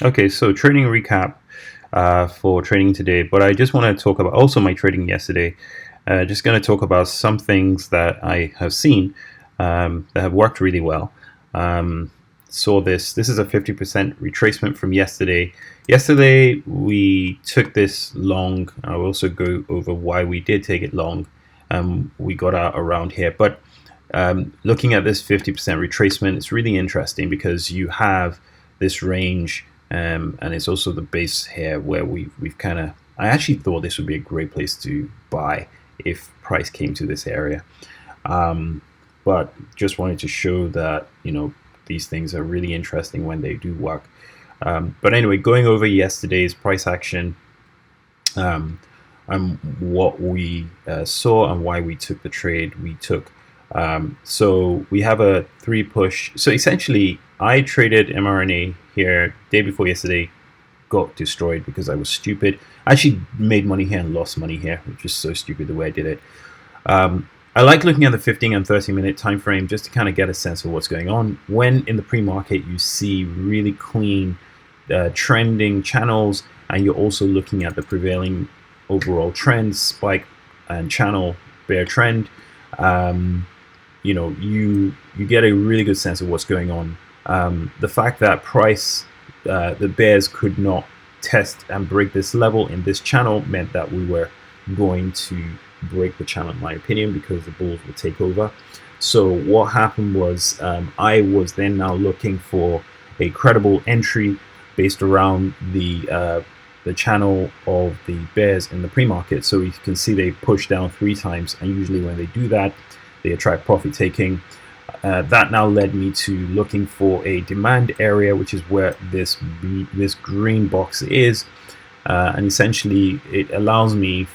Okay, so trading recap for trading today, but I just want to talk about also my trading yesterday. Just going to talk about some things that I have seen that have worked really well. Um, saw this. This is a 50% retracement from yesterday. Yesterday we took this long. I'll also go over why we did take it long. We got out around here, but looking at this 50% retracement, it's really interesting because you have this range, and it's also the base here where we've kind of. I actually thought this would be a great place to buy if price came to this area, but just wanted to show that these things are really interesting when they do work. But anyway, going over yesterday's price action, and what we saw and why we took the trade we took. So we have a 3 push. So essentially, I traded MRNA here day before yesterday, got destroyed because I was stupid. I actually made money here and lost money here, which is so stupid the way I did it. I like looking at the 15 and 30-minute time frame just to kind of get a sense of what's going on. When in the pre-market you see really clean trending channels, and you're also looking at the prevailing overall trend, spike and channel bear trend, you get a really good sense of what's going on. The fact that price, the bears could not test and break this level in this channel meant that we were going to break the channel, in my opinion, because the bulls would take over. So what happened was I was then now looking for a credible entry based around the channel of the bears in the pre-market. So you can see they push down 3 times, and usually when they do that, they attract profit taking. That now led me to looking for a demand area, which is where this green box is, and essentially it allows me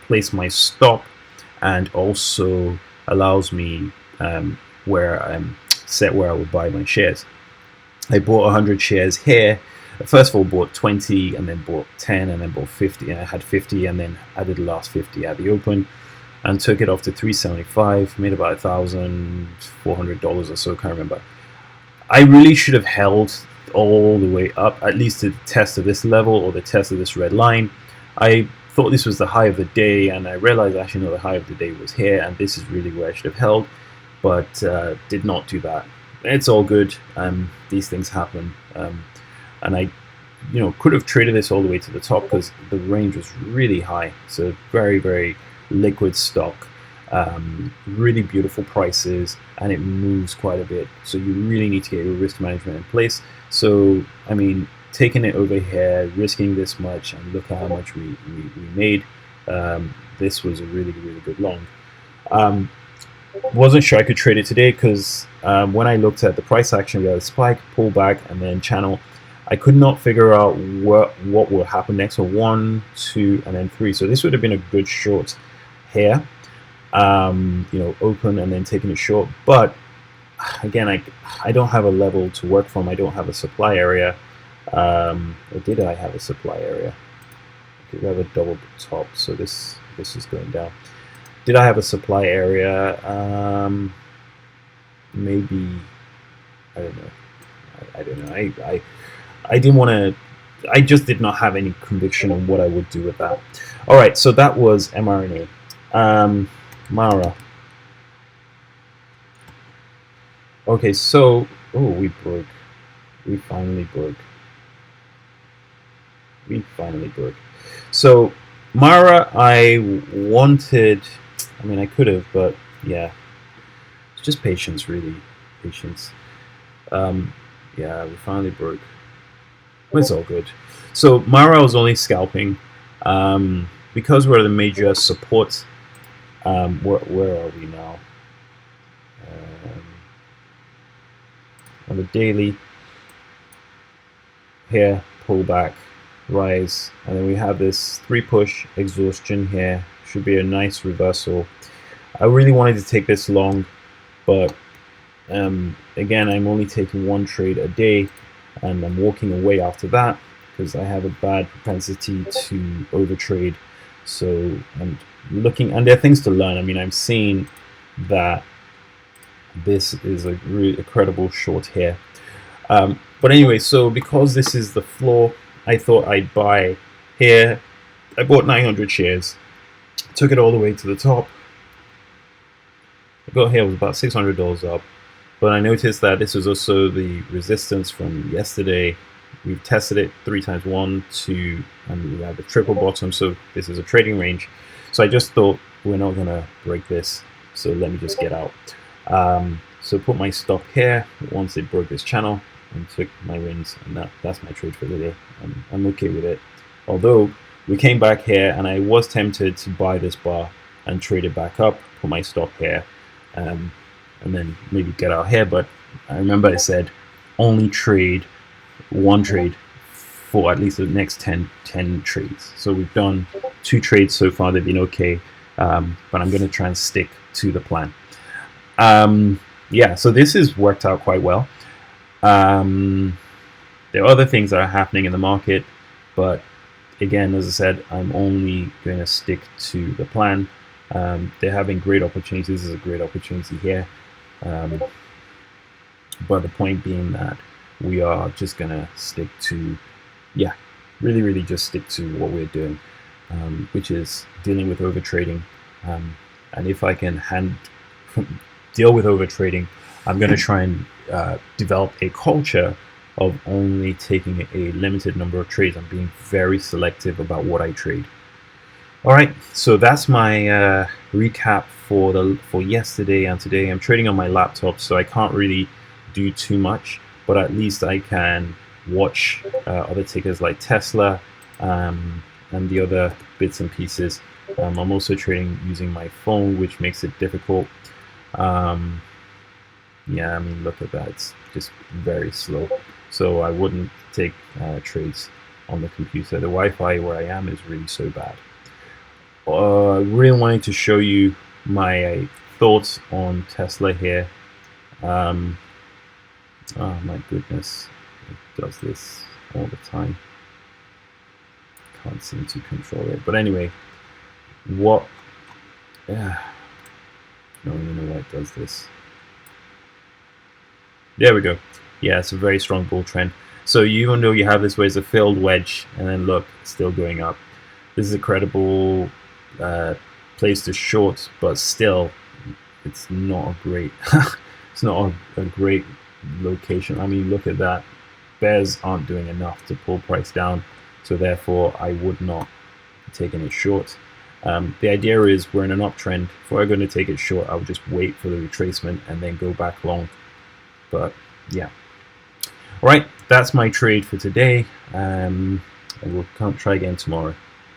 place my stop, and also allows me where I'm set where I will buy my shares. I bought 100 shares here. First of all, bought 20, and then bought 10, and then bought 50, and I had 50, and then added the last 50 at the open, and took it off to 375, made about $1,400 or so, can't remember. I really should have held all the way up, at least to the test of this level or the test of this red line. I thought this was the high of the day, and I realized actually no, the high of the day was here, and this is really where I should have held, but did not do that. It's all good. These things happen, and I could have traded this all the way to the top because the range was really high. So very, very liquid stock, really beautiful prices, and it moves quite a bit. So you really need to get your risk management in place. So I mean, taking it over here, risking this much, and look at how much we made. This was a really, really good long. Wasn't sure I could trade it today because when I looked at the price action, we had a spike, pullback, and then channel. I could not figure out what will happen next. So 1, 2, and then 3. So this would have been a good short here, open and then taking it short. But again, I don't have a level to work from. I don't have a supply area. Or did I have a supply area? Okay, we have a double top, so this is going down. Did I have a supply area? Maybe. I don't know. I don't know. I didn't want to. I just did not have any conviction on what I would do with that. All right, so that was MRNA. MARA. Okay, so we broke. We finally broke. So MARA, I wanted. I mean, I could have, but yeah, it's just patience, really, patience. Yeah, we finally broke. It's all good. So MARA was only scalping because we're the major support. Where are we now? On the daily, here, pullback, rise, and then we have this 3 push exhaustion here. Should be a nice reversal. I really wanted to take this long, but again, I'm only taking 1 trade a day, and I'm walking away after that because I have a bad propensity to overtrade. So I'm looking, and there are things to learn. I mean, I'm seeing that this is a really credible short here. But anyway, so because this is the floor, I thought I'd buy here. I bought 900 shares, took it all the way to the top. I got here, was about $600 up, but I noticed that this was also the resistance from yesterday. We've tested it 3 times, 1, 2, and we have a triple bottom, so this is a trading range. So I just thought we're not gonna break this, so let me just get out. So put my stop here once it broke this channel and took my wins, and that's my trade for the day. I'm okay with it. Although we came back here and I was tempted to buy this bar and trade it back up, put my stop here, and then maybe get out here, but I remember I said only trade one trade for at least the next 10 trades. So we've done 2 trades so far, they've been okay, but I'm going to try and stick to the plan. Yeah, so this has worked out quite well. There are other things that are happening in the market, but again, as I said, I'm only going to stick to the plan. They're having great opportunities. This is a great opportunity here. But the point being that we are just going to stick to, yeah, really just stick to what we're doing, which is dealing with overtrading. And if I can deal with overtrading, I'm going to try and develop a culture of only taking a limited number of trades. I'm being very selective about what I trade. All right, so that's my recap for yesterday and today. I'm trading on my laptop, so I can't really do too much, but at least I can watch other tickers like Tesla and the other bits and pieces. I'm also trading using my phone, which makes it difficult. Yeah, I mean, look at that, it's just very slow. So I wouldn't take trades on the computer. The Wi-Fi where I am is really so bad. Really wanting to show you my thoughts on Tesla here. Oh my goodness, it does this all the time. Can't seem to control it. But anyway, what? Yeah, no, you know why it does this. There we go. Yeah, it's a very strong bull trend. So even though you have this where it's a failed wedge, and then look, it's still going up. This is a credible place to short, but still, it's not a great. It's not a great location. I mean, look at that. Bears aren't doing enough to pull price down, so therefore I would not be taking it short. The idea is we're in an uptrend. If we're going to take it short, I would just wait for the retracement and then go back long. But yeah. All right, that's my trade for today. I will try again tomorrow.